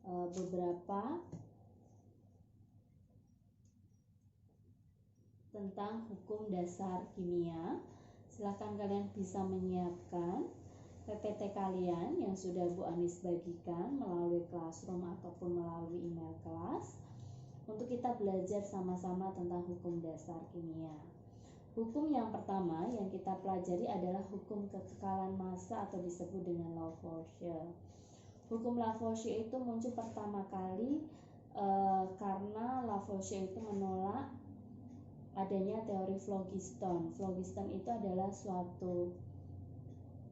beberapa tentang hukum dasar kimia. Silakan kalian bisa menyiapkan PPT kalian yang sudah Bu Anis bagikan melalui Classroom ataupun melalui email kelas untuk kita belajar sama-sama tentang hukum dasar kimia. Hukum yang pertama yang kita pelajari adalah hukum kekekalan massa atau disebut dengan Lavoisier. Hukum Lavoisier itu muncul pertama kali karena Lavoisier itu menolak adanya teori phlogiston. Phlogiston itu adalah suatu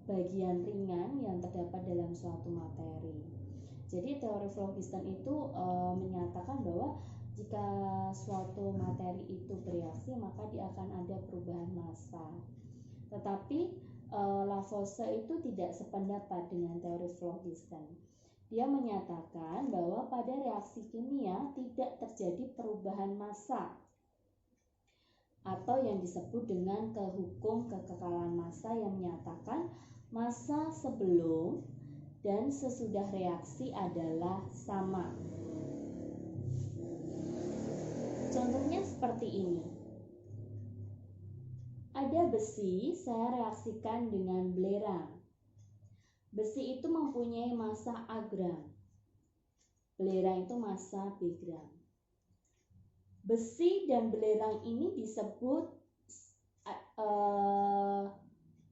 bagian ringan yang terdapat dalam suatu materi. Jadi teori phlogiston itu menyatakan bahwa jika suatu materi itu bereaksi maka dia akan ada perubahan massa. Tetapi Lavoisier itu tidak sependapat dengan teori phlogiston. Dia menyatakan bahwa pada reaksi kimia tidak terjadi perubahan massa atau yang disebut dengan hukum kekekalan massa yang menyatakan massa sebelum dan sesudah reaksi adalah sama. Contohnya seperti ini. Ada besi, saya reaksikan dengan belerang. Besi itu mempunyai massa A gram. Belerang itu massa B gram. Besi dan belerang ini disebut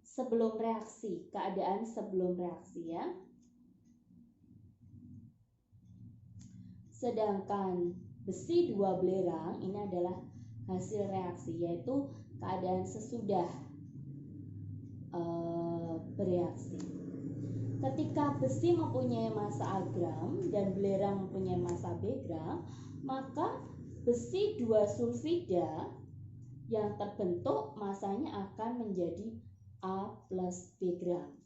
sebelum reaksi, keadaan sebelum reaksi ya. Sedangkan besi 2 belerang ini adalah hasil reaksi, yaitu keadaan sesudah bereaksi. Ketika besi mempunyai massa A gram dan belerang mempunyai massa B gram, maka besi 2 sulfida yang terbentuk massanya akan menjadi A plus B gram.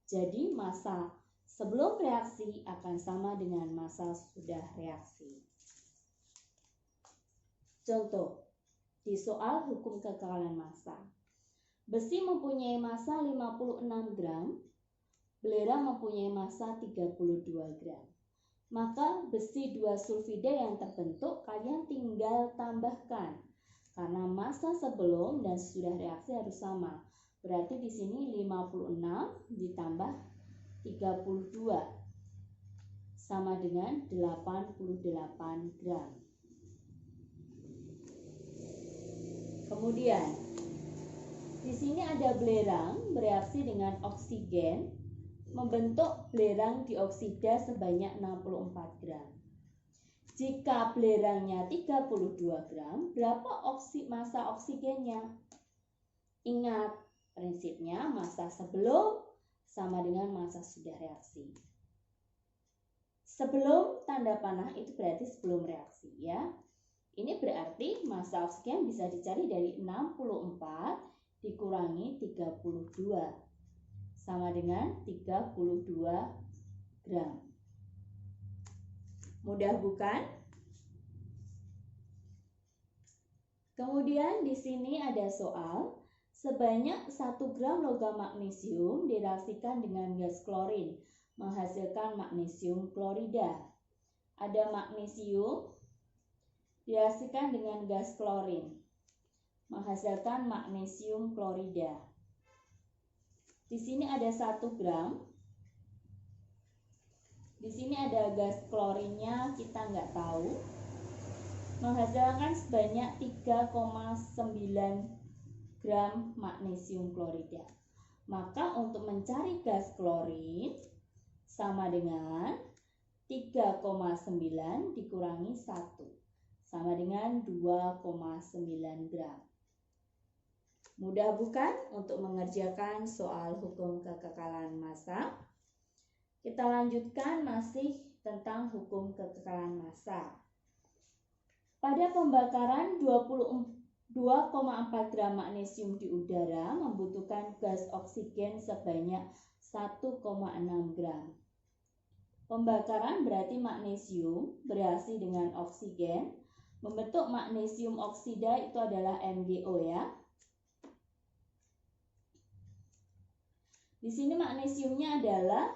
Jadi massa sebelum reaksi akan sama dengan massa sudah reaksi. Contoh, di soal hukum kekekalan massa. Besi mempunyai massa 56 gram, belerang mempunyai massa 32 gram. Maka besi 2 sulfida yang terbentuk kalian tinggal tambahkan. Karena massa sebelum dan sesudah reaksi harus sama. Berarti di sini 56 ditambah 32 sama dengan 88 gram. Kemudian di sini ada belerang bereaksi dengan oksigen membentuk belerang dioksida sebanyak 64 gram. Jika belerangnya 32 gram, berapa massa oksigennya? Ingat prinsipnya massa sebelum sama dengan massa sudah reaksi. Sebelum tanda panah itu berarti sebelum reaksi ya. Ini berarti massa oksigen bisa dicari dari 64 dikurangi 32 sama dengan 32 gram. Mudah bukan? Kemudian di sini ada soal, sebanyak 1 gram logam magnesium direaksikan dengan gas klorin menghasilkan magnesium klorida. Ada magnesium direaksikan dengan gas klorin menghasilkan magnesium klorida. Di sini ada 1 gram. Di sini ada gas klorinnya, kita nggak tahu. Menghasilkan sebanyak 3,9 gram magnesium klorida. Maka untuk mencari gas klorin sama dengan 3,9 dikurangi 1 sama dengan 2,9 gram. Mudah bukan untuk mengerjakan soal hukum kekekalan massa? Kita lanjutkan masih tentang hukum kekekalan massa. Pada pembakaran 2,4 gram magnesium di udara membutuhkan gas oksigen sebanyak 1,6 gram. Pembakaran berarti magnesium bereaksi dengan oksigen membentuk magnesium oksida, itu adalah MgO ya. Di sini magnesiumnya adalah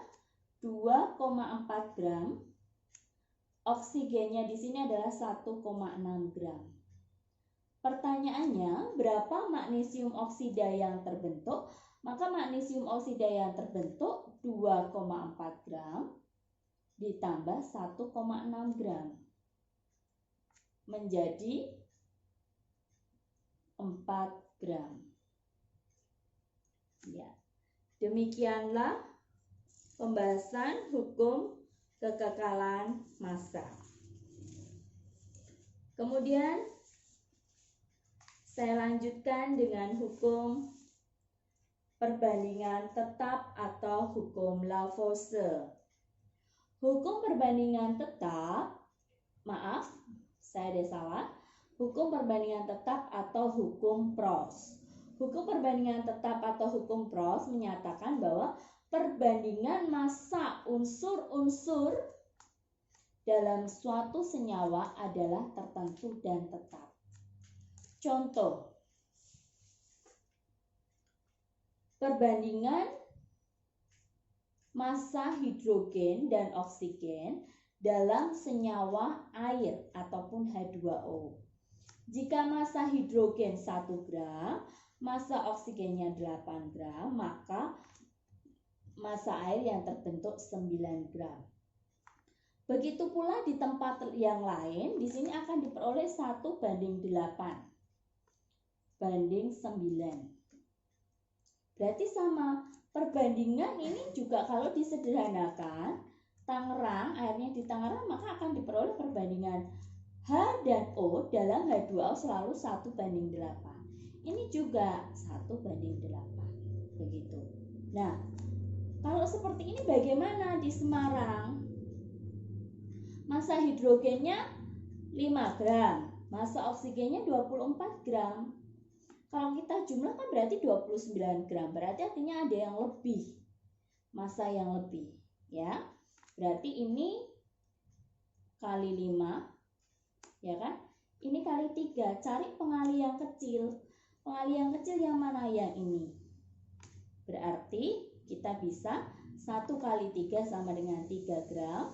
2,4 gram Oksigennya di sini adalah 1,6 gram. Pertanyaannya, berapa magnesium oksida yang terbentuk? Maka magnesium oksida yang terbentuk 2,4 gram ditambah 1,6 gram menjadi 4 gram. Ya. Demikianlah pembahasan hukum kekekalan massa. Kemudian saya lanjutkan dengan hukum perbandingan tetap atau hukum Lavoisier. Hukum perbandingan tetap, maaf, saya ada salah. Hukum perbandingan tetap atau hukum Proust. Hukum perbandingan tetap atau hukum Proust menyatakan bahwa perbandingan massa unsur-unsur dalam suatu senyawa adalah tertentu dan tetap. Contoh, perbandingan massa hidrogen dan oksigen dalam senyawa air ataupun H2O. Jika massa hidrogen 1 gram, massa oksigennya 8 gram, maka massa air yang terbentuk 9 gram. Begitu pula di tempat yang lain, di sini akan diperoleh 1:8 banding 9. Berarti sama. Perbandingan ini juga kalau disederhanakan, Tangerang, airnya di Tangerang, maka akan diperoleh perbandingan H dan O dalam H2O selalu 1:8. Ini juga 1:8. Begitu. Nah, kalau seperti ini bagaimana di Semarang? Massa hidrogennya 5 gram, massa oksigennya 24 gram. Kalau kita jumlahkan berarti 29 gram, berarti artinya ada yang lebih, massa yang lebih, ya. Berarti ini kali 5, ya kan? Ini kali 3, cari pengali yang kecil. Pengali yang kecil yang mana? Yang ini. Berarti kita bisa 1 kali 3 sama dengan 3 gram.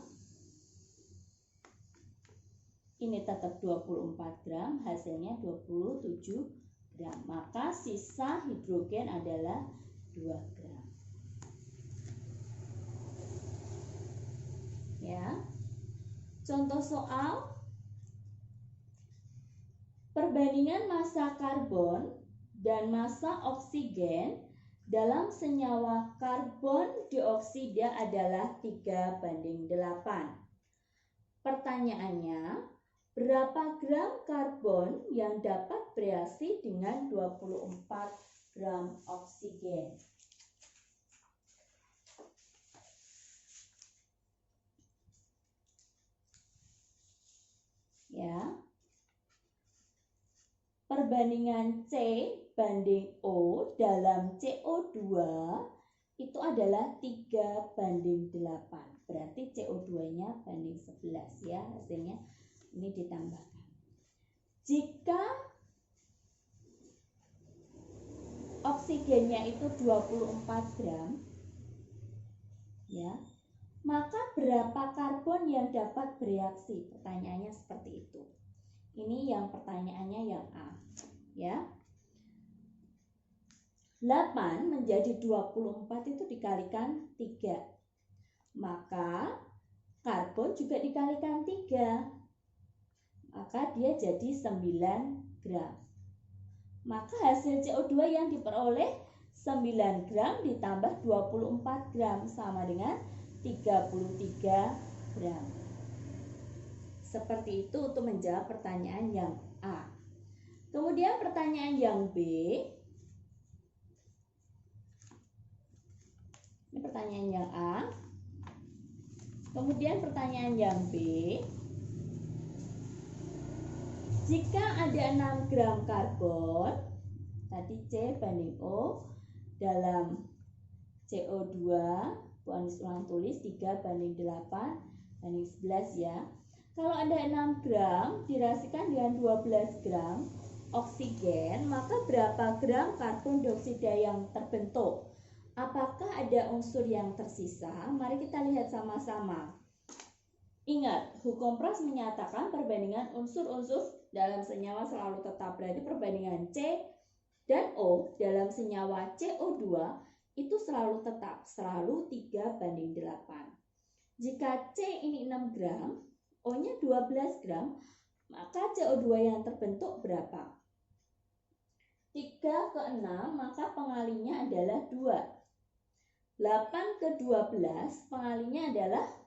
Ini tetap 24 gram, hasilnya 27 gram. Maka sisa hidrogen adalah 2 gram. Ya. Contoh soal perbandingan massa karbon dan massa oksigen dalam senyawa karbon dioksida adalah 3:8. Pertanyaannya, berapa gram karbon yang dapat bereaksi dengan 24 gram oksigen? Ya. Perbandingan C banding O dalam CO2 itu adalah 3:8. Berarti CO2-nya banding 11 ya, hasilnya ini ditambahkan. Jika oksigennya itu 24 gram, ya, maka berapa karbon yang dapat bereaksi? Pertanyaannya seperti itu. Ini yang pertanyaannya yang A, ya. 8 menjadi 24 itu dikalikan 3. Maka karbon juga dikalikan 3. Maka dia jadi 9 gram. Maka hasil CO2 yang diperoleh 9 gram ditambah 24 gram sama dengan 33 gram. Seperti itu untuk menjawab pertanyaan yang A. Kemudian pertanyaan yang B. Ini pertanyaan yang A. Kemudian pertanyaan yang B. Jika ada 6 gram karbon, tadi C banding O, dalam CO2, Bu Anis ulang tulis 3:8 banding 11 ya. Kalau ada 6 gram dirasikan dengan 12 gram oksigen, maka berapa gram karbon dioksida yang terbentuk? Apakah ada unsur yang tersisa? Mari kita lihat sama-sama. Ingat, hukum Proust menyatakan perbandingan unsur-unsur dalam senyawa selalu tetap. Berarti perbandingan C dan O dalam senyawa CO2 itu selalu tetap, selalu 3:8. Jika C ini 6 gram, O-nya 12 gram, maka CO2 yang terbentuk berapa? 3/6, maka pengalinya adalah 2. 8/12, pengalinya adalah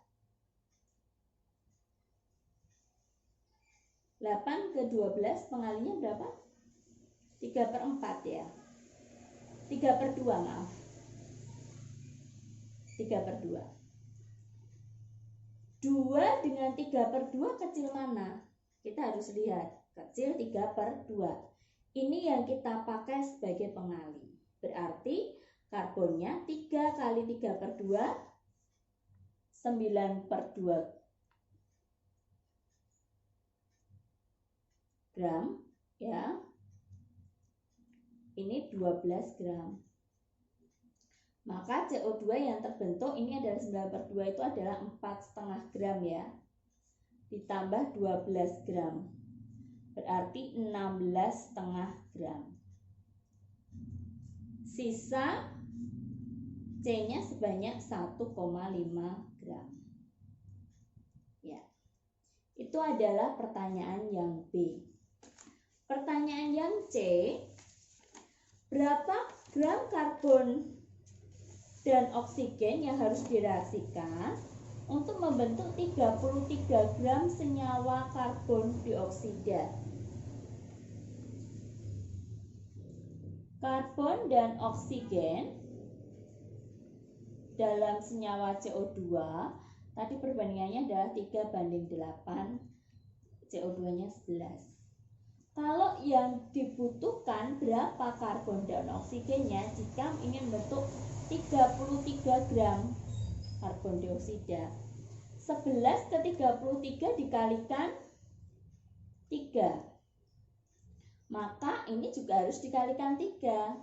8/12, pengalinya berapa? 3/4 ya. 3/2, maaf. 3/2. 2 dengan 3/2 kecil mana? Kita harus lihat. Kecil 3/2. Ini yang kita pakai sebagai pengali. Berarti karbonnya 3 kali 3/2, 9/2 gram ya. Ini 12 gram. Maka CO2 yang terbentuk ini adalah 9/2 itu adalah 4,5 gram ya. Ditambah 12 gram. Berarti 16,5 gram. Sisa C-nya sebanyak 1,5 gram. Ya. Itu adalah pertanyaan yang B. Pertanyaan yang C, berapa gram karbon dan oksigen yang harus direaksikan untuk membentuk 33 gram senyawa karbon dioksida? Karbon dan oksigen dalam senyawa CO2 tadi perbandingannya adalah 3:8, CO2-nya 11. Kalau yang dibutuhkan berapa karbon dan oksigennya jika ingin membentuk 33 gram karbon dioksida? 11/33 dikalikan 3. Maka ini juga harus dikalikan 3.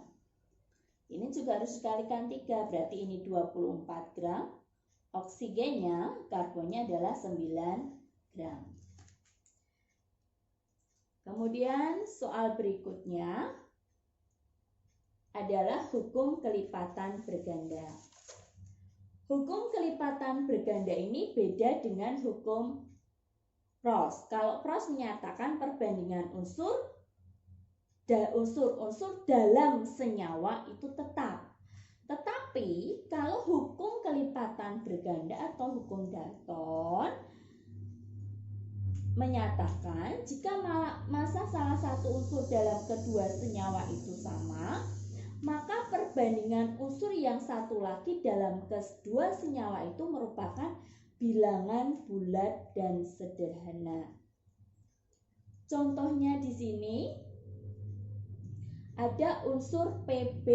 Ini juga harus dikalikan 3. Berarti ini 24 gram. Oksigennya, karbonnya adalah 9 gram. Kemudian soal berikutnya adalah hukum kelipatan berganda. Hukum kelipatan berganda ini beda dengan hukum Proust. Kalau Proust menyatakan perbandingan unsur dalam senyawa itu tetap. Tetapi kalau hukum kelipatan berganda atau hukum Dalton menyatakan jika massa salah satu unsur dalam kedua senyawa itu sama, maka perbandingan unsur yang satu lagi dalam kedua senyawa itu merupakan bilangan bulat dan sederhana. Contohnya di sini ada unsur Pb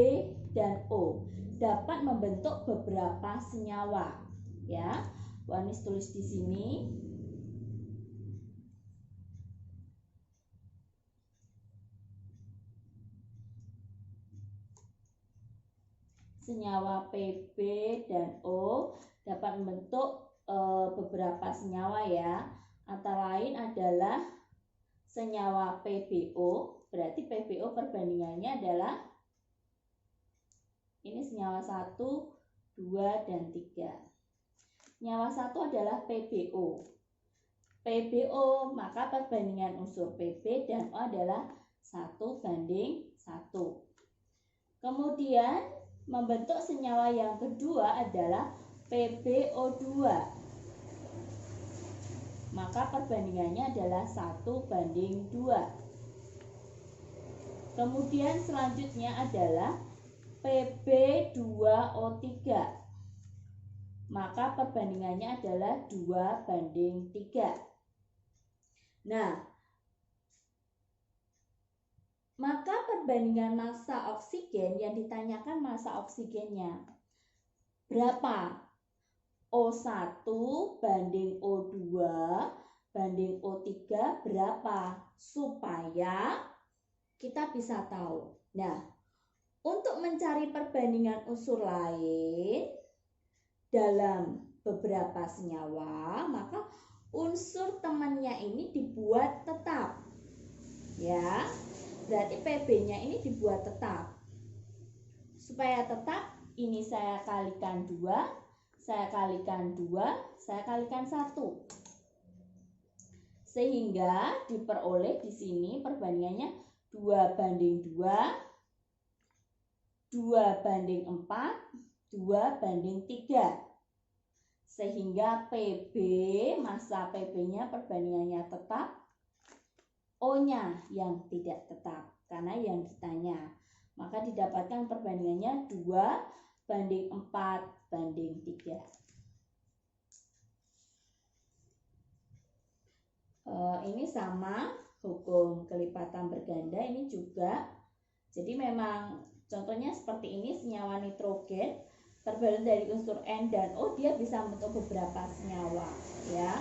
dan O dapat membentuk beberapa senyawa. Ya, Bu Anis tulis di sini. Senyawa Pb dan O dapat membentuk beberapa senyawa ya. Antara lain adalah senyawa PbO, berarti PbO perbandingannya adalah ini senyawa 1, 2, dan 3. Senyawa 1 adalah PbO. PbO, maka perbandingan unsur Pb dan O adalah 1:1. Kemudian membentuk senyawa yang kedua adalah PbO2. Maka perbandingannya adalah 1:2. Kemudian selanjutnya adalah Pb2O3. Maka perbandingannya adalah 2:3. Nah, maka perbandingan massa oksigen yang ditanyakan massa oksigennya berapa? O1 banding O2 banding O3 berapa? Supaya kita bisa tahu. Nah, untuk mencari perbandingan unsur lain dalam beberapa senyawa, maka unsur temannya ini dibuat tetap. Ya, berarti PB-nya ini dibuat tetap. Supaya tetap, ini saya kalikan 2, saya kalikan 2, saya kalikan 1. Sehingga diperoleh di sini perbandingannya 2 banding 2, 2 banding 4, 2 banding 3. Sehingga PB, massa PB-nya perbandingannya tetap, O-nya yang tidak tetap, karena yang ditanya. Maka didapatkan perbandingannya 2 banding 4 banding 3. Ini sama hukum kelipatan berganda, ini juga. Jadi memang contohnya seperti ini, senyawa nitrogen terbentuk dari unsur N dan O, dia bisa membentuk beberapa senyawa, ya.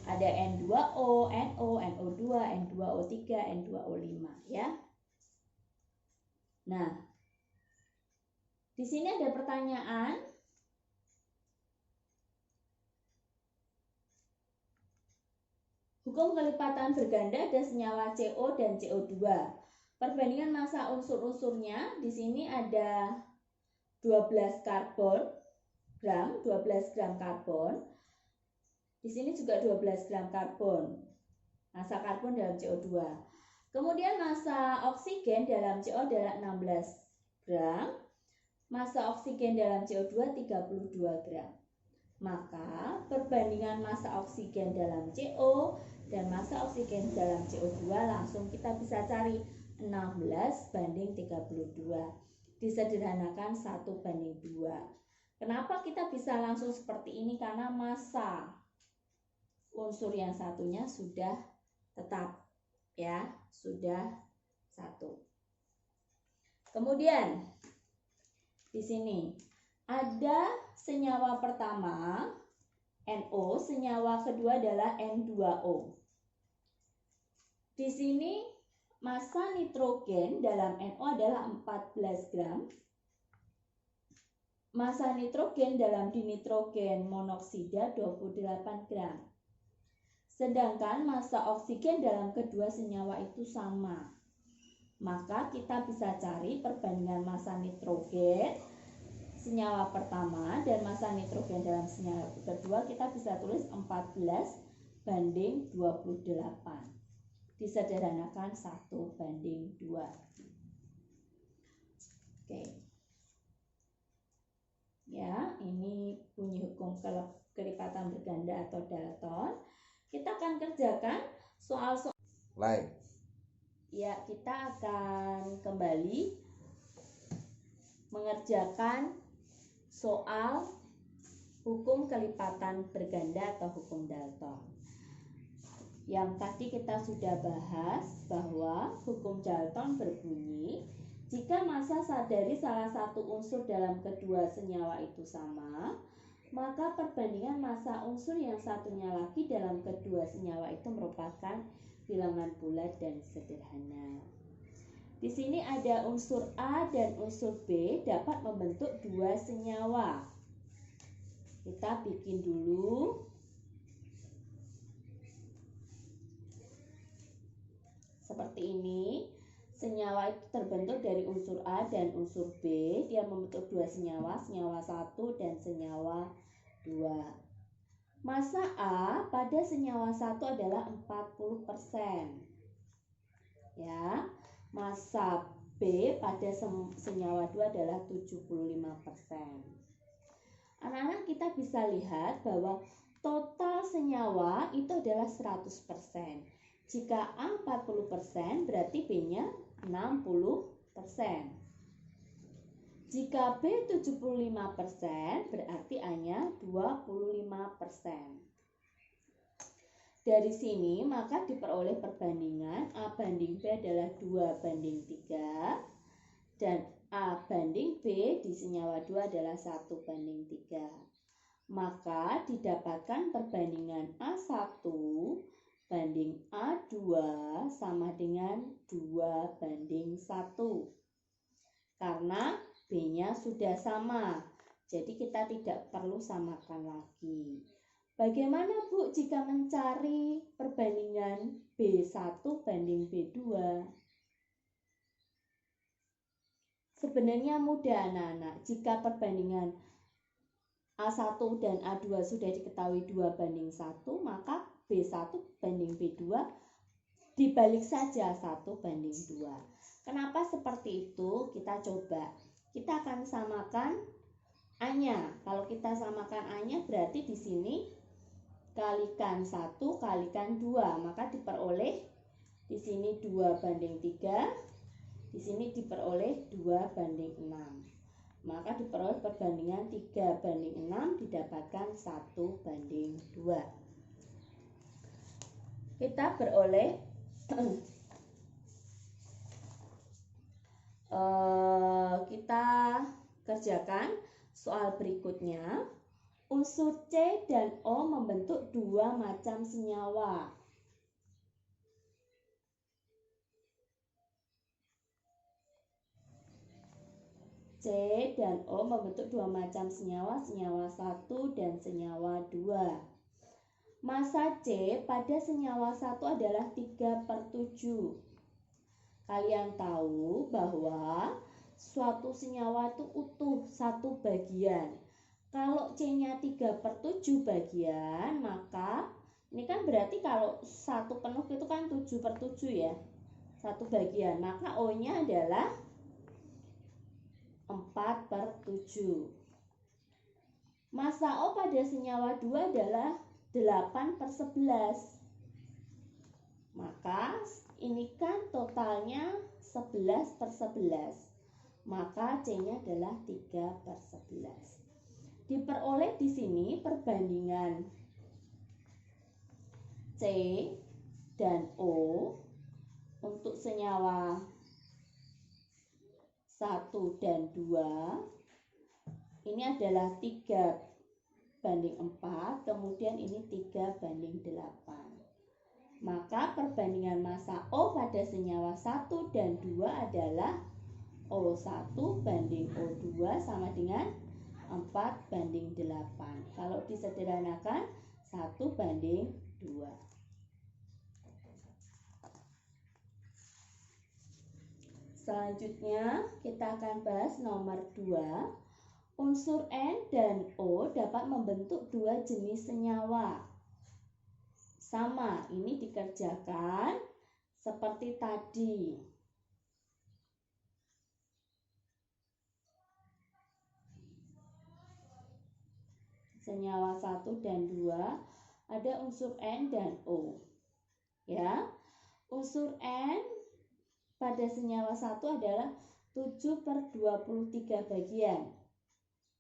Ada N2O, NO, NO2, N2O3, N2O5, ya. Nah, di sini ada pertanyaan. Hukum kelipatan berganda ada senyawa CO dan CO2. Perbandingan massa unsur-unsurnya di sini ada 12 gram, 12 gram karbon. Di sini juga 12 gram karbon. Massa karbon dalam CO2. Kemudian massa oksigen dalam CO adalah 16 gram. Massa oksigen dalam CO2 32 gram. Maka perbandingan massa oksigen dalam CO dan massa oksigen dalam CO2 langsung kita bisa cari 16 banding 32. Disederhanakan 1 banding 2. Kenapa kita bisa langsung seperti ini? Karena massa unsur yang satunya sudah tetap, ya, sudah 1. Kemudian di sini ada senyawa pertama NO, senyawa kedua adalah N2O. Di sini massa nitrogen dalam NO adalah 14 gram. Massa nitrogen dalam dinitrogen monoksida 28 gram. Sedangkan massa oksigen dalam kedua senyawa itu sama. Maka kita bisa cari perbandingan massa nitrogen senyawa pertama dan massa nitrogen dalam senyawa kedua, kita bisa tulis 14 banding 28. Disederhanakan 1 banding 2. Oke. Ya, ini bunyi hukum kelipatan berganda atau Dalton. Kita akan kerjakan soal-soal lain. Ya, kita akan kembali mengerjakan soal hukum kelipatan berganda atau hukum Dalton. Yang tadi kita sudah bahas bahwa hukum Dalton berbunyi, jika massa dari salah satu unsur dalam kedua senyawa itu sama, maka perbandingan massa unsur yang satunya lagi dalam kedua senyawa itu merupakan bilangan bulat dan sederhana. Di sini ada unsur A dan unsur B dapat membentuk 2 senyawa. Kita bikin dulu. Seperti ini. Senyawa itu terbentuk dari unsur A dan unsur B. Dia membentuk 2 senyawa, senyawa 1 dan senyawa 2. Massa A pada senyawa 1 adalah 40%. Ya. Massa B pada senyawa 2 adalah 75%. Anak-anak, kita bisa lihat bahwa total senyawa itu adalah 100%. Jika A 40%, berarti B-nya 60%. Jika B 75%, berarti A-nya 25%. Dari sini maka diperoleh perbandingan A banding B adalah 2 banding 3 dan A banding B di senyawa 2 adalah 1 banding 3. Maka didapatkan perbandingan A1 banding A2 sama dengan 2 banding 1. Karena B-nya sudah sama, jadi kita tidak perlu samakan lagi. Bagaimana Bu jika mencari perbandingan B1 banding B2? Sebenarnya mudah anak-anak. Jika perbandingan A1 dan A2 sudah diketahui 2 banding 1, maka B1 banding B2 dibalik saja 1 banding 2. Kenapa seperti itu? Kita coba. Kita akan samakan A-nya. Kalau kita samakan A-nya berarti di sini kalikan 1 kalikan 2, maka diperoleh di sini 2 banding 3, di sini diperoleh 2 banding 6. Maka diperoleh perbandingan 3 banding 6 didapatkan 1 banding 2. Kita beroleh kita kerjakan soal berikutnya. Unsur C dan O membentuk 2 macam senyawa. C dan O membentuk 2 macam senyawa, senyawa 1 dan senyawa 2. Massa C pada senyawa 1 adalah 3/7. Kalian tahu bahwa suatu senyawa itu utuh satu bagian. Kalau C-nya 3/7 bagian, maka ini kan berarti kalau 1 penuh itu kan 7/7 ya, 1 bagian. Maka O-nya adalah 4/7. Massa O pada senyawa 2 adalah 8/11. Maka ini kan totalnya 11/11. Maka C-nya adalah 3/11. Diperoleh di sini perbandingan C dan O untuk senyawa 1 dan 2. Ini adalah 3 banding 4, kemudian ini 3 banding 8. Maka perbandingan massa O pada senyawa 1 dan 2 adalah O1 banding O2 sama dengan 4 banding 8. Kalau disederhanakan 1 banding 2. Selanjutnya kita akan bahas nomor 2. Unsur N dan O dapat membentuk 2 jenis senyawa. Sama, ini dikerjakan seperti tadi. Senyawa 1 dan 2 ada unsur N dan O. Ya. Unsur N pada senyawa 1 adalah 7/23 bagian.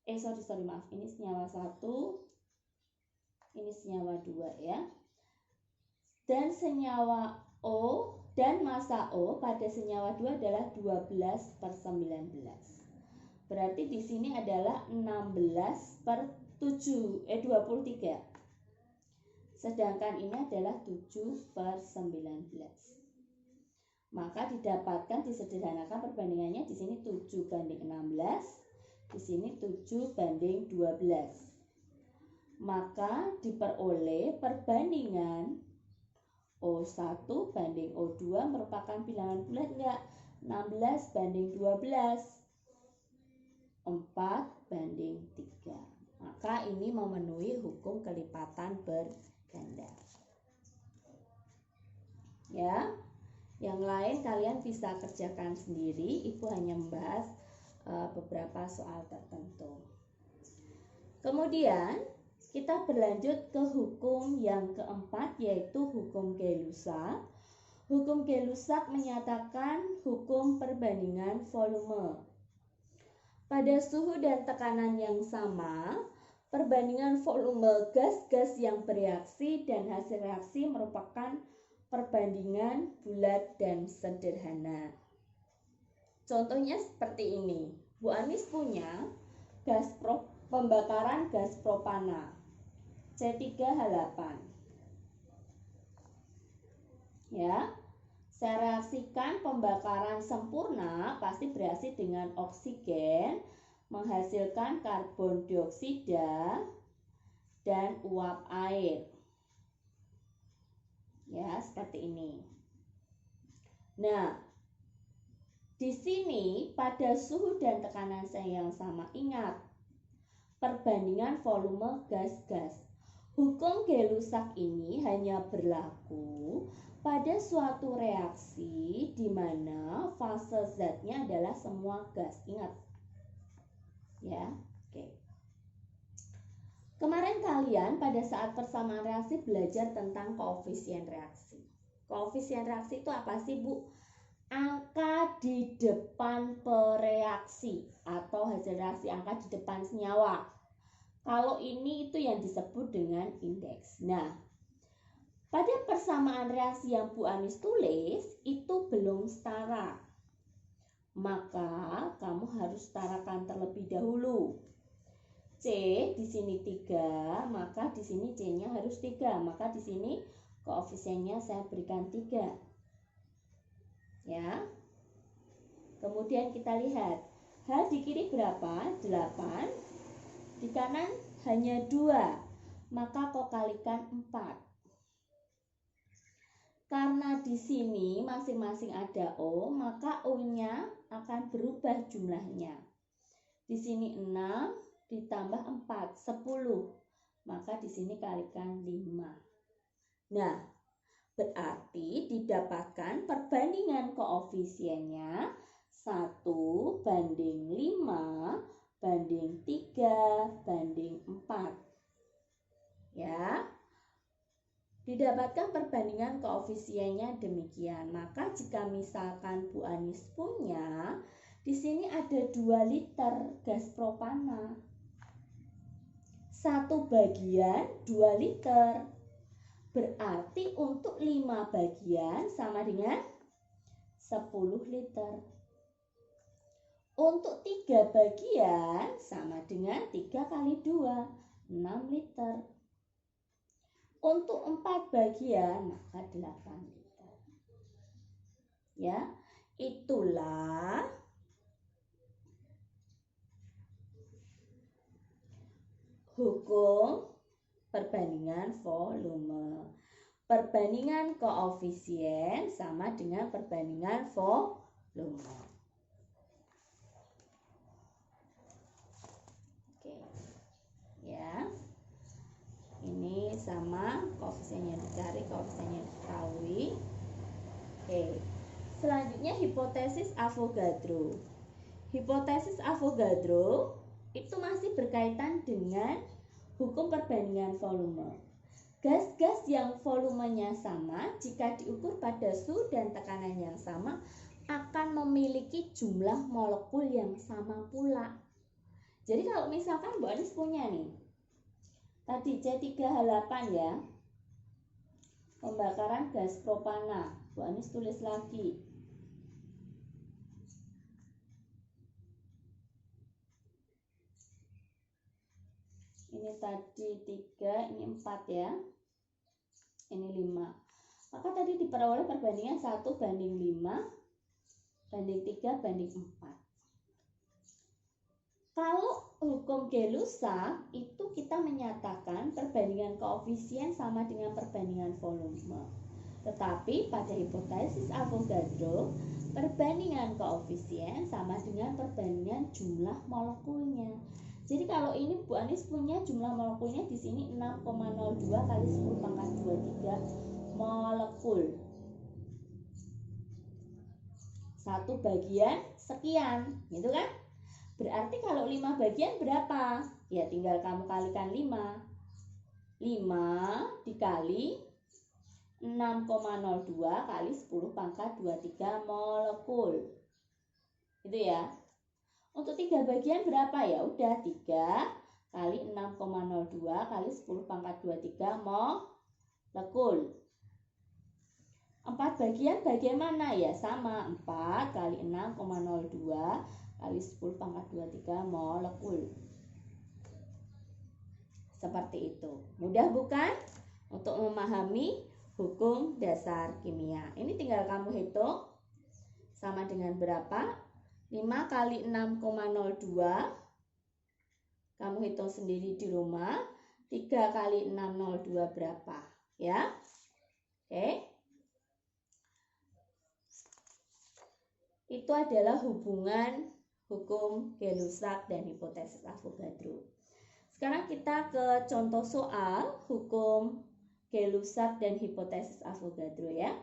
Maaf, ini senyawa 1, ini senyawa 2 ya. Dan senyawa O dan massa O pada senyawa 2 adalah 12/19. Berarti di sini adalah 23. Sedangkan ini adalah 7/19. Maka didapatkan disederhanakan perbandingannya di sini 7 banding 16, di sini 7 banding 12. Maka diperoleh perbandingan O1 banding O2 merupakan bilangan bulat enggak? 16 banding 12. 4 banding 3. Maka ini memenuhi hukum kelipatan berganda. Ya, yang lain kalian bisa kerjakan sendiri. Ibu hanya membahas beberapa soal tertentu. Kemudian kita berlanjut ke hukum yang keempat, yaitu hukum Gay-Lussac. Hukum Gay-Lussac menyatakan hukum perbandingan volume. Pada suhu dan tekanan yang sama, perbandingan volume gas-gas yang bereaksi dan hasil reaksi merupakan perbandingan bulat dan sederhana. Contohnya seperti ini. Bu Anis punya pembakaran gas propana C3H8. Ya. Saya reaksikan pembakaran sempurna pasti bereaksi dengan oksigen menghasilkan karbon dioksida dan uap air. Ya, seperti ini. Nah, di sini pada suhu dan tekanan yang sama, ingat perbandingan volume gas-gas. Hukum Gay-Lussac ini hanya berlaku pada suatu reaksi di mana fase zatnya adalah semua gas. Ingat. Ya, oke. Kemarin kalian pada saat persamaan reaksi belajar tentang koefisien reaksi. Koefisien reaksi itu apa sih, Bu? Angka di depan pereaksi atau hasil reaksi, angka di depan senyawa. Kalau ini itu yang disebut dengan indeks. Nah, pada persamaan reaksi yang Bu Anis tulis itu belum setara. Maka kamu harus setarakan terlebih dahulu. C di sini 3, maka di sini C-nya harus 3. Maka di sini koefisiennya saya berikan 3. Ya. Kemudian kita lihat H di kiri berapa? 8. Di kanan hanya 2. Maka kau kalikan 4. Karena di sini masing-masing ada O, maka O-nya akan berubah jumlahnya. Di sini 6 ditambah 4, 10. Maka di sini kalikan 5. Nah, berarti didapatkan perbandingan koefisiennya 1 banding 5 banding 3 banding 4. Ya. Didapatkan perbandingan koefisiennya demikian. Maka jika misalkan Bu Anis punya, di sini ada 2 liter gas propana. 1 bagian 2 liter. Berarti untuk 5 bagian sama dengan 10 liter. Untuk 3 bagian sama dengan 3 kali 2, 6 liter. Untuk 4 bagian maka 8 liter. Ya, itulah hukum perbandingan volume. Perbandingan koefisien sama dengan perbandingan volume. Oke. Ya. Ini sama koefisiennya dicari, koefisiennya diketahui. Oke. Selanjutnya hipotesis Avogadro. Hipotesis Avogadro itu masih berkaitan dengan hukum perbandingan volume. Gas-gas yang volumenya sama jika diukur pada suhu dan tekanan yang sama akan memiliki jumlah molekul yang sama pula. Jadi kalau misalkan Bu Anis punya nih, tadi C3H8 ya, pembakaran gas propana, Bu Anis tulis lagi. Ini tadi 3, ini 4 ya. Ini 5. Maka tadi diperoleh perbandingan 1 banding 5 banding 3 banding 4. Kalau hukum Gay-Lussac itu kita menyatakan perbandingan koefisien sama dengan perbandingan volume. Tetapi pada hipotesis Avogadro, perbandingan koefisien sama dengan perbandingan jumlah molekulnya. Jadi kalau ini Bu Anis punya jumlah molekulnya di sini 6,02 kali 10 pangkat 23 molekul. 1 bagian sekian, gitu kan? Berarti kalau 5 bagian berapa? Ya tinggal kamu kalikan 5. 5 dikali 6,02 kali 10 pangkat 23 molekul. Gitu ya. Untuk 3 bagian berapa ya? Udah 3 kali 6,02 kali 10 pangkat 23 molekul. 4 bagian bagaimana ya? Sama, 4 kali 6,02 kali 10 pangkat 23 molekul. Seperti itu. Mudah bukan? Untuk memahami hukum dasar kimia. Ini tinggal kamu hitung. Sama dengan berapa? 5 kali 6,02. Kamu hitung sendiri di rumah. 3 kali 602 berapa? Ya. Oke. Itu adalah hubungan hukum Gay-Lussac dan hipotesis Avogadro. Sekarang kita ke contoh soal hukum Gay-Lussac dan hipotesis Avogadro ya.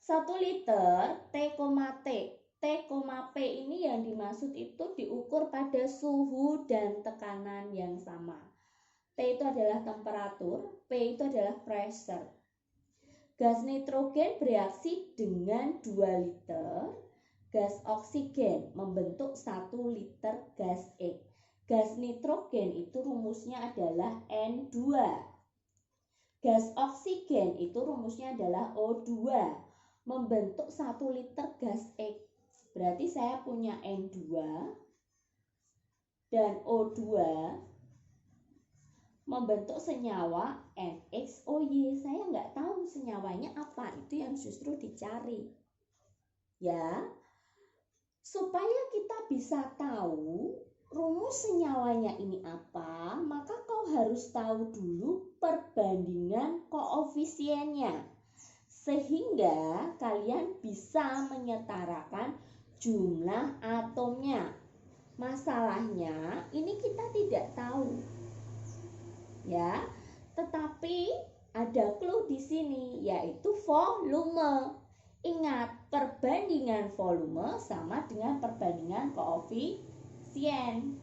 1 liter T, T, P ini yang dimaksud itu diukur pada suhu dan tekanan yang sama. T itu adalah temperatur, P itu adalah pressure. Gas nitrogen bereaksi dengan 2 liter gas oksigen membentuk 1 liter gas X. Gas nitrogen itu rumusnya adalah N2. Gas oksigen itu rumusnya adalah O2. Membentuk 1 liter gas X. Berarti saya punya N2 dan O2 membentuk senyawa NXOY. Saya nggak tahu senyawanya apa, itu yang justru dicari. Ya, supaya kita bisa tahu rumus senyawanya ini apa, maka kau harus tahu dulu perbandingan koefisiennya. Sehingga kalian bisa menyetarakan jumlah atomnya. Masalahnya ini kita tidak tahu. Ya, tetapi ada clue di sini yaitu volume. Ingat, perbandingan volume sama dengan perbandingan koefisien.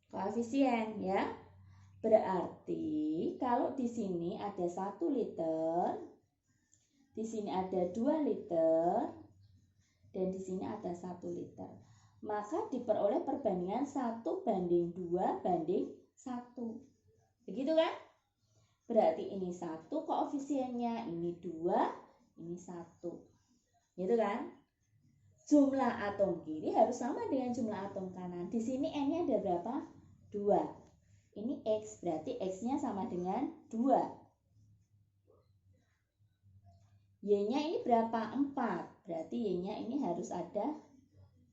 Koefisien ya. Berarti kalau di sini ada 1 liter, di sini ada 2 liter, dan di sini ada 1 liter. Maka diperoleh perbandingan 1:2:1. Begitu kan? Berarti ini 1 koefisiennya, ini 2, ini 1. Gitu kan? Jumlah atom kiri harus sama dengan jumlah atom kanan. Di sini N-nya ada berapa? 2. Ini X, berarti X-nya sama dengan 2. Y-nya ini berapa? 4. Berarti Y-nya ini harus ada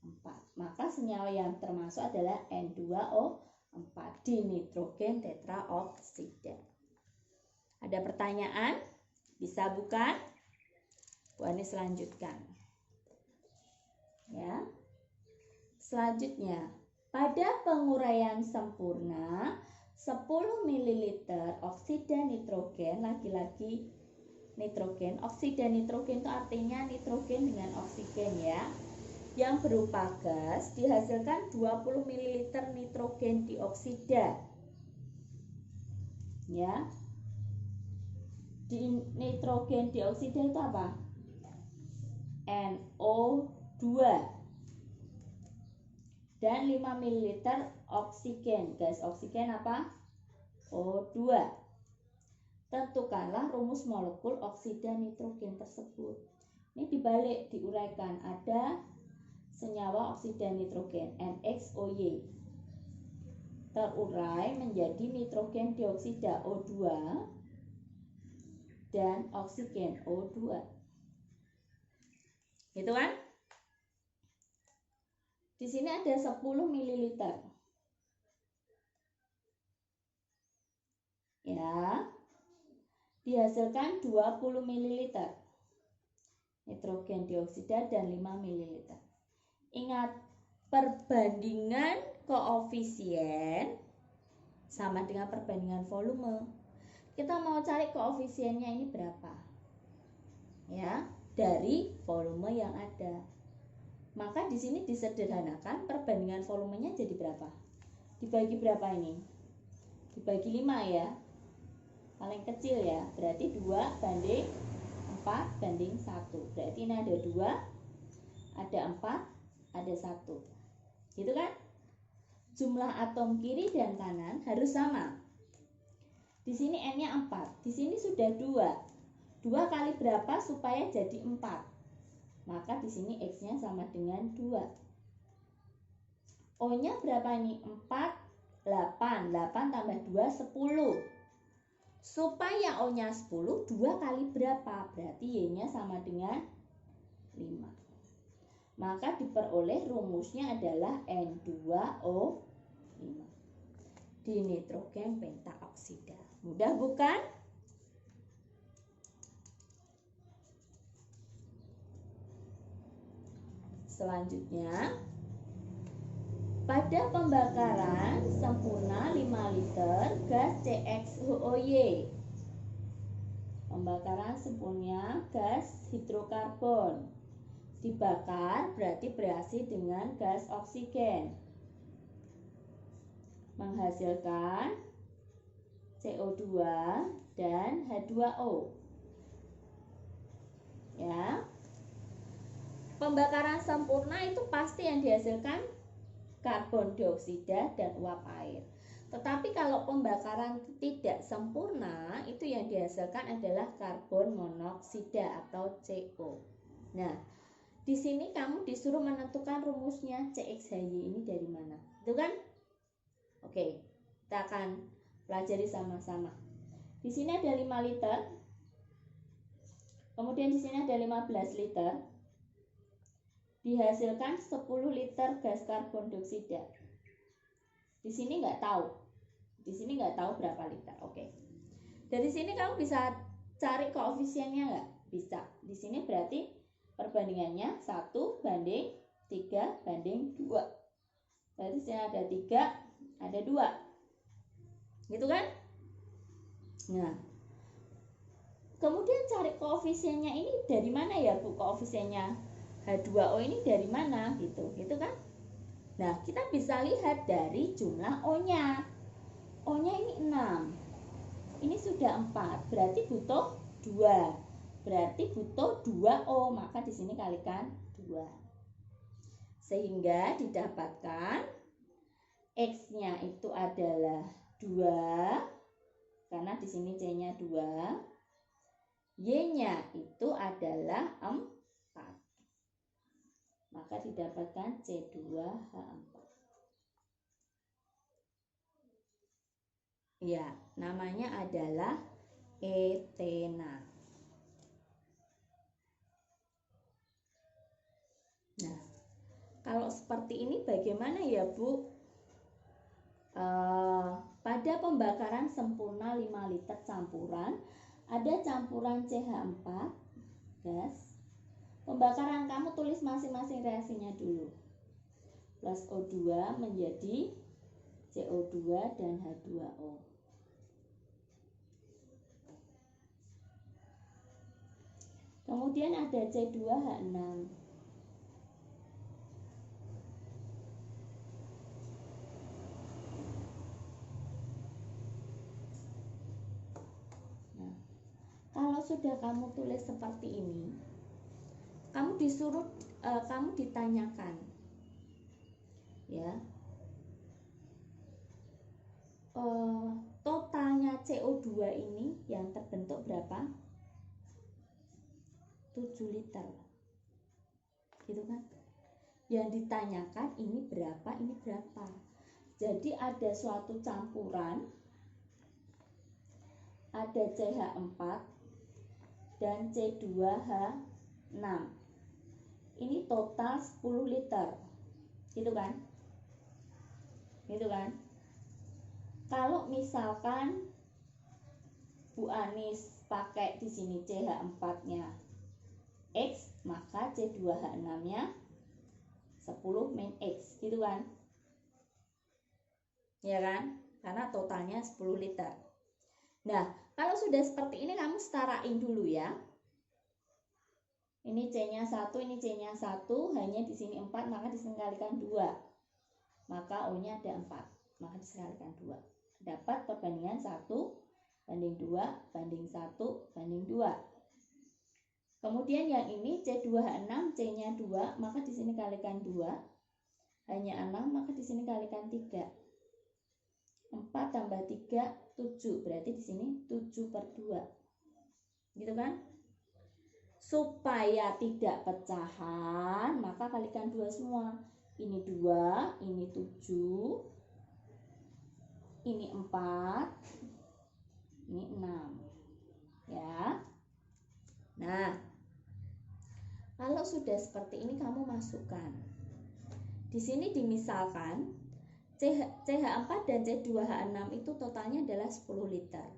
4. Maka senyawa yang termasuk adalah N2O4 di nitrogen tetraoksida. Ada pertanyaan? Bisa bukan? Bu Anis lanjutkan. Ya. Selanjutnya, pada penguraian sempurna 10 ml oksida nitrogen, lagi-lagi nitrogen. Oksida nitrogen itu artinya nitrogen dengan oksigen ya. Yang berupa gas dihasilkan 20 ml nitrogen dioksida. Ya. Di nitrogen dioksida itu apa? NO2. Dan 5 ml oksigen. Gas oksigen apa? O2. Tentukanlah rumus molekul oksida nitrogen tersebut. Ini dibalik, diuraikan. Ada senyawa oksida nitrogen NXOY. Terurai menjadi nitrogen dioksida O2 dan oksigen O2. Gitu kan? Di sini ada 10 ml. Ya. Dihasilkan 20 ml nitrogen dioksida dan 5 ml. Ingat, perbandingan koefisien sama dengan perbandingan volume. Kita mau cari koefisiennya ini berapa? Ya, dari volume yang ada. Maka di sini disederhanakan, perbandingan volumenya jadi berapa? Dibagi berapa ini? Dibagi 5 ya. Paling kecil ya. Berarti 2:4:1. Berarti ini ada 2, ada 4, ada 1. Gitu kan? Jumlah atom kiri dan kanan harus sama. Di sini N-nya 4. Di sini sudah 2. 2 kali berapa supaya jadi 4? Maka di sini X-nya sama dengan 2. O-nya berapa ini? 4, 8. 8 tambah 2, 10. Supaya O-nya 10, 2 kali berapa? Berarti Y-nya sama dengan 5. Maka diperoleh rumusnya adalah N2O5. Dinitrogen pentaoksida. Mudah bukan? Selanjutnya, pada pembakaran sempurna 5 liter gas CXOY. Pembakaran sempurna gas hidrokarbon. Dibakar berarti bereaksi dengan gas oksigen. Menghasilkan CO2 dan H2O. Ya. Pembakaran sempurna itu pasti yang dihasilkan karbon dioksida dan uap air. Tetapi kalau pembakaran tidak sempurna, itu yang dihasilkan adalah karbon monoksida atau CO. Nah, di sini kamu disuruh menentukan rumusnya CXHY ini dari mana. Itu kan? Oke, kita akan pelajari sama-sama. Di sini ada 5 liter. Kemudian di sini ada 15 liter. Dihasilkan 10 liter gas karbon dioksida. Di sini nggak tahu. Di sini nggak tahu berapa liter. Oke. Dari sini kamu bisa cari koefisiennya nggak? Bisa. Di sini berarti perbandingannya 1 banding 3 banding 2. Berarti sini ada 3, ada 2. Gitu kan? Nah, kemudian cari koefisiennya ini dari mana ya, Bu? Koefisiennya H2O ini dari mana gitu kan? Nah, kita bisa lihat dari jumlah O-nya. O-nya ini 6. Ini sudah 4, berarti butuh 2. Berarti butuh 2O, maka di sini kalikan 2. Sehingga didapatkan X-nya itu adalah 2 karena di sini C-nya 2. Y-nya itu adalah 4. Maka didapatkan C2H4. Ya, namanya adalah etena. Nah, kalau seperti ini bagaimana ya, Bu? Pada pembakaran sempurna 5 liter campuran, ada campuran CH4 gas. Pembakaran kamu tulis masing-masing reaksinya dulu. Plus O2 menjadi CO2 dan H2O. Kemudian ada C2H6. Nah, kalau sudah kamu tulis seperti ini, kamu disuruh, kamu ditanyakan, ya, totalnya CO2 ini yang terbentuk berapa? 7 liter, gitu kan? Yang ditanyakan ini berapa, ini berapa. Jadi ada suatu campuran, ada CH4 dan C2H6. Ini total 10 liter, gitu kan? Gitu kan? Kalau misalkan Bu Anis pakai di sini CH4-nya X, maka C2H6-nya 10 min X, gitu kan? Ya kan? Karena totalnya 10 liter. Nah, kalau sudah seperti ini kamu setarain dulu ya. Ini C-nya 1, ini C-nya 1, hanya di sini 4, maka dikalikan 2. Maka O-nya ada 4, maka dikalikan 2. Dapat perbandingan 1 banding 2 banding 1 banding 2. Kemudian yang ini C2H6, C-nya 2, maka di sini kalikan 2. Hanya 6, maka di sini kalikan 3. 4 tambah 3, 7. Berarti di sini 7/2. Gitu kan? Supaya tidak pecahan, maka kalikan 2 semua. Ini 2, ini 7, ini 4, Ini 6. Ya. Nah, kalau sudah seperti ini kamu masukkan. Di sini dimisalkan CH4 dan C2H6 itu totalnya adalah 10 liter.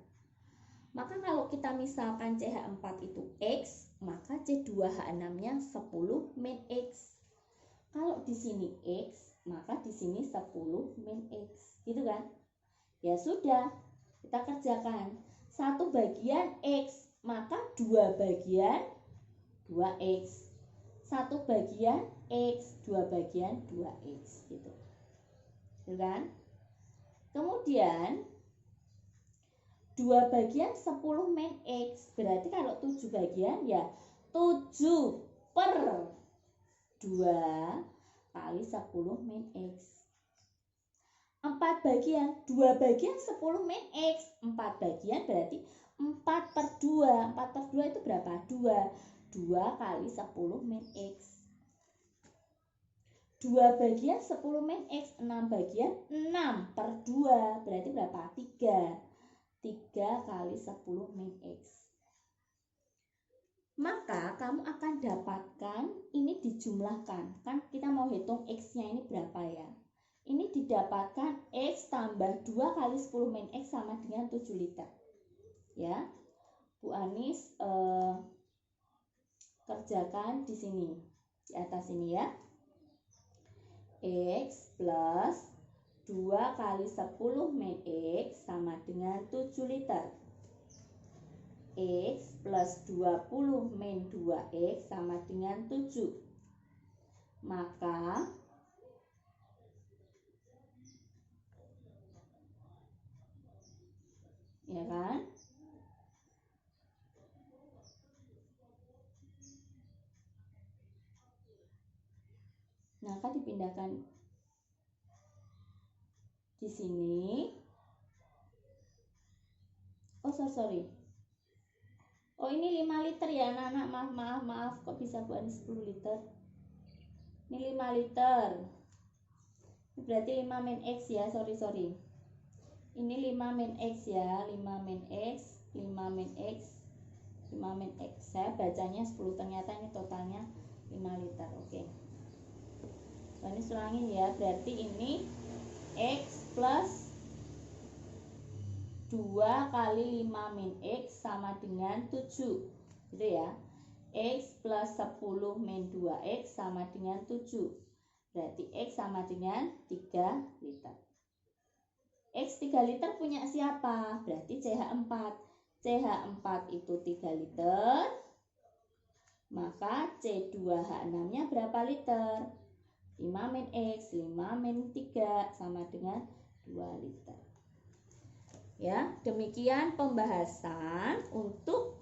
Maka kalau kita misalkan CH4 itu X, maka C2H6-nya 10 min X. Kalau di sini X, maka di sini 10 min X. Gitu kan? Ya sudah, kita kerjakan. 1 bagian X, maka 2 bagian 2X. 1 bagian X, 2 bagian 2X. Gitu. Gitu kan? Kemudian 2 bagian 10 min X. Berarti kalau 7 bagian ya 7 per 2 kali 10 min X. 4 bagian, 2 bagian 10 min X. 4 bagian berarti 4 per 2. 4 per 2 itu berapa? 2. 2 kali 10 min X. 2 bagian 10 min X. 6 bagian 6 per 2. Berarti berapa? 3. 3 kali 10 min X. Maka kamu akan dapatkan ini dijumlahkan. Kan kita mau hitung X-nya ini berapa ya. Ini didapatkan X tambah 2 kali 10 min X sama dengan 7 liter. Ya, Bu Anis kerjakan di sini. Di atas ini ya. X plus 2 kali 10 min X sama dengan 7 liter. X plus 20 min 2X sama dengan 7. Maka ya kan? Maka dipindahkan di sini. Oh sorry. Oh ini 5 liter ya anak-anak. Maaf. Kok bisa Bu Anis 10 liter? Ini 5 liter. Berarti 5 min X ya. Sorry. Ini 5 min X ya. 5 min X. 5 min X. 5 min X. Saya bacanya 10. Ternyata ini totalnya 5 liter. Oke. Bu Anis ulangin ya. Berarti ini X plus 2 kali 5 min X sama dengan 7. Gitu ya. X plus 10 min 2X sama dengan 7. Berarti X sama dengan 3 liter. X 3 liter punya siapa? Berarti CH4. CH4 itu 3 liter. Maka C2H6-nya berapa liter? 5 min X, 5 min 3 sama dengan 2 liter. Ya, demikian pembahasan untuk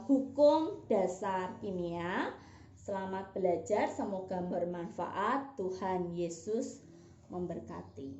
hukum dasar kimia. Selamat belajar, semoga bermanfaat. Tuhan Yesus memberkati.